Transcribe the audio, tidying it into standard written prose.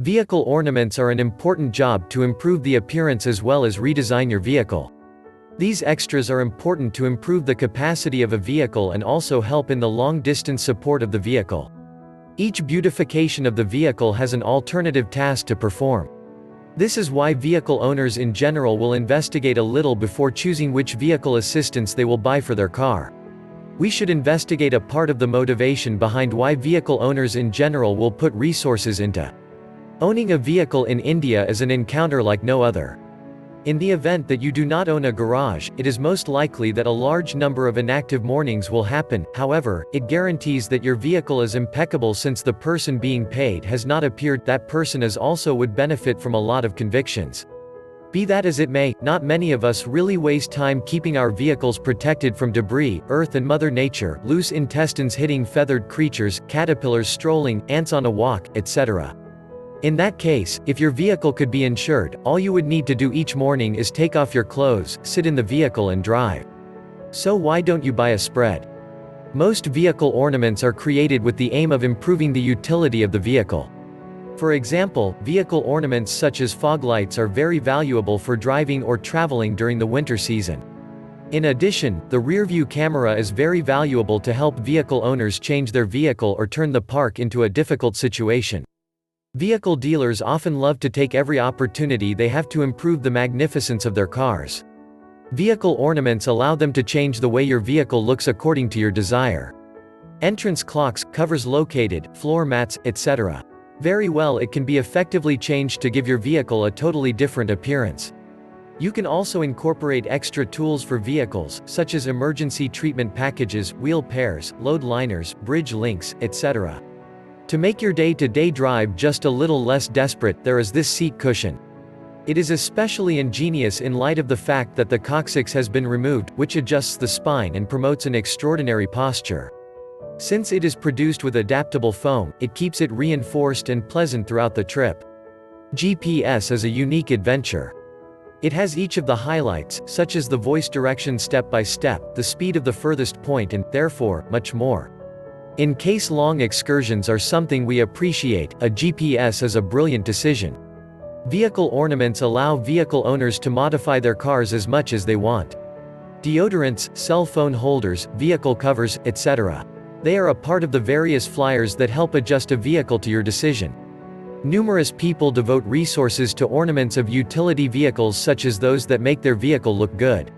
Vehicle ornaments are an important job to improve the appearance as well as redesign your vehicle. These extras are important to improve the capacity of a vehicle and also help in the long-distance support of the vehicle. Each beautification of the vehicle has an alternative task to perform. This is why vehicle owners in general will investigate a little before choosing which vehicle assistance they will buy for their car. We should investigate a part of the motivation behind why vehicle owners in general will put resources into owning a vehicle in India is an encounter like no other. In the event that you do not own a garage, it is most likely that a large number of inactive mornings will happen. However, it guarantees that your vehicle is impeccable since the person being paid has not appeared. That person is also would benefit from a lot of convictions. Be that as it may, not many of us really waste time keeping our vehicles protected from debris, earth and Mother Nature, loose intestines hitting feathered creatures, caterpillars strolling, ants on a walk, etc. In that case, if your vehicle could be insured, all you would need to do each morning is take off your clothes, sit in the vehicle and drive. So why don't you buy a spread? Most vehicle ornaments are created with the aim of improving the utility of the vehicle. For example, vehicle ornaments such as fog lights are very valuable for driving or traveling during the winter season. In addition, the rear-view camera is very valuable to help vehicle owners change their vehicle or turn the park into a difficult situation. Vehicle dealers often love to take every opportunity they have to improve the magnificence of their cars. Vehicle ornaments allow them to change the way your vehicle looks according to your desire. Entrance clocks, covers located, floor mats, etc. Very well, it can be effectively changed to give your vehicle a totally different appearance. You can also incorporate extra tools for vehicles, such as emergency treatment packages, wheel pairs, load liners, bridge links, etc. To make your day-to-day drive just a little less desperate, there is this seat cushion. It is especially ingenious in light of the fact that the coccyx has been removed, which adjusts the spine and promotes an extraordinary posture. Since it is produced with adaptable foam, it keeps it reinforced and pleasant throughout the trip. GPS is a unique adventure. It has each of the highlights, such as the voice direction step by step, the speed of the furthest point and, therefore, much more. In case long excursions are something we appreciate, a GPS is a brilliant decision. Vehicle ornaments allow vehicle owners to modify their cars as much as they want. Deodorants, cell phone holders, vehicle covers, etc. They are a part of the various flyers that help adjust a vehicle to your decision. Numerous people devote resources to ornaments of utility vehicles such as those that make their vehicle look good.